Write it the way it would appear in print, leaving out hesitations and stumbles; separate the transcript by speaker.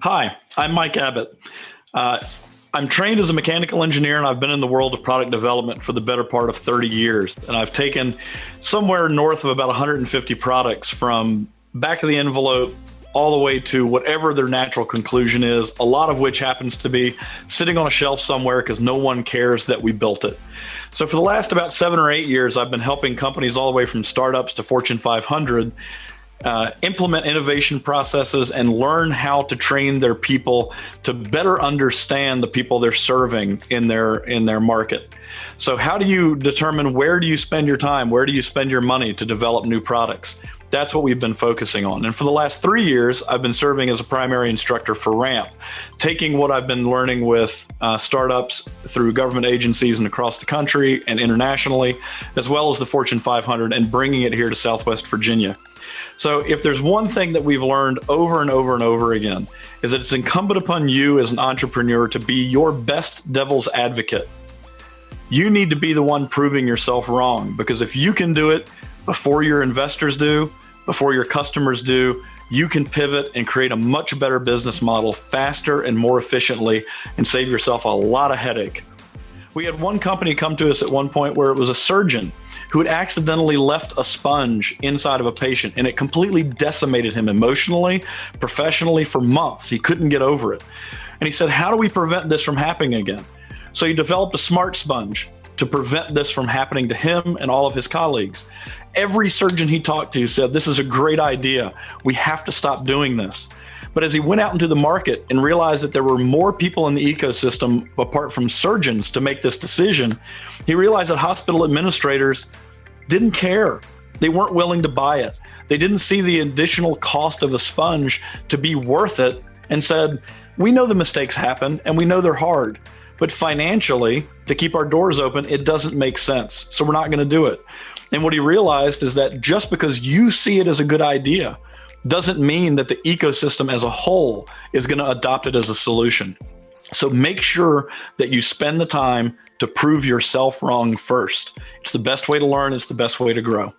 Speaker 1: Hi, I'm Mike Abbott. I'm trained as a mechanical engineer, and I've been in the world of product development for the better part of 30 years. And I've taken somewhere north of about 150 products from back of the envelope all the way to whatever their natural conclusion is, a lot of which happens to be sitting on a shelf somewhere because no one cares that we built it. So for the last about 7 or 8 years, I've been helping companies all the way from startups to Fortune 500 implement innovation processes and learn how to train their people to better understand the people they're serving in their market. So how do you determine where do you spend your time? Where do you spend your money to develop new products? That's what we've been focusing on. And for the last 3 years, I've been serving as a primary instructor for RAMP, taking what I've been learning with startups through government agencies and across the country and internationally, as well as the Fortune 500, and bringing it here to Southwest Virginia. So if there's one thing that we've learned over and over and over again, is that it's incumbent upon you as an entrepreneur to be your best devil's advocate. You need to be the one proving yourself wrong, because if you can do it before your investors do, before your customers do, you can pivot and create a much better business model faster and more efficiently and save yourself a lot of headache. We had one company come to us at one point where it was a surgeon who had accidentally left a sponge inside of a patient, and it completely decimated him emotionally, professionally for months. He couldn't get over it. And he said, how do we prevent this from happening again? So he developed a smart sponge to prevent this from happening to him and all of his colleagues. Every surgeon he talked to said, this is a great idea. We have to stop doing this. But as he went out into the market and realized that there were more people in the ecosystem apart from surgeons to make this decision, he realized that hospital administrators didn't care. They weren't willing to buy it. They didn't see the additional cost of the sponge to be worth it, and said, we know the mistakes happen and we know they're hard, but financially, to keep our doors open, it doesn't make sense. So we're not going to do it. And what he realized is that just because you see it as a good idea doesn't mean that the ecosystem as a whole is going to adopt it as a solution. So make sure that you spend the time to prove yourself wrong first. It's the best way to learn. It's the best way to grow.